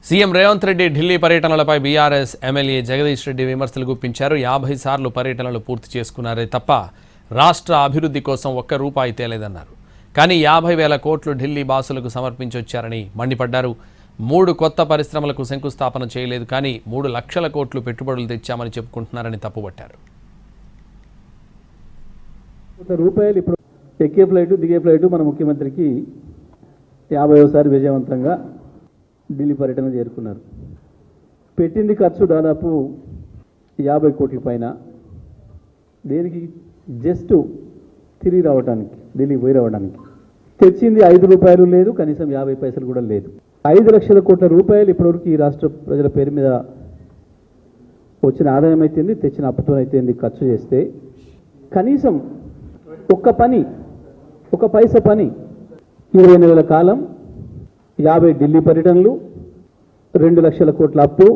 CM Revanth Reddy Delhi పర్యటనలపై BRS MLA Jagadish Reddy విమర్శలు గుప్పించారు. 50 సార్లు పర్యటనలు పూర్తి చేసుకున్నారే తప్ప రాష్ట్ర అభివృద్ధి కోసం ఒక్క రూపాయి తేలేదన్నారు. కానీ 50,000 కోట్లు ఢిల్లీ బాసులకు సమర్పించొచ్చారని మండిపడ్డారు. 3 కొత్త పరిశ్రమలకు శంకుస్థాపన చేయలేదు, కానీ 3 లక్షల కోట్లు పెట్టుబడులు తెచ్చామని చెప్పుకుంటున్నారని తప్పుపట్టారు. రూపాయలు ఇప్పుడు ఎక్కే ఫ్లైట్ దిగే ఫ్లైట్ మన ముఖ్యమంత్రికి 50వసారి విజయవంతంగా ఢిల్లీ పర్యటన చేరుకున్నారు. పెట్టింది ఖర్చు దాదాపు 50 కోట్ల పైన. దేనికి? జస్ట్ తిరిగి రావడానికి, ఢిల్లీ పోయి రావడానికి. తెచ్చింది 5 రూపాయలు లేదు, కనీసం 50 పైసలు కూడా లేదు. 5 లక్షల కోట్ల రూపాయలు ఇప్పటివరకు ఈ రాష్ట్ర ప్రజల పేరు మీద వచ్చిన ఆదాయం అయితేంది, తెచ్చిన అప్పుతో అయితేంది ఖర్చు చేస్తే కనీసం ఒక పైసా పని 20 నెలల కాలం, 50 ఢిల్లీ పర్యటనలు, 2 లక్షల కోట్ల అప్పు,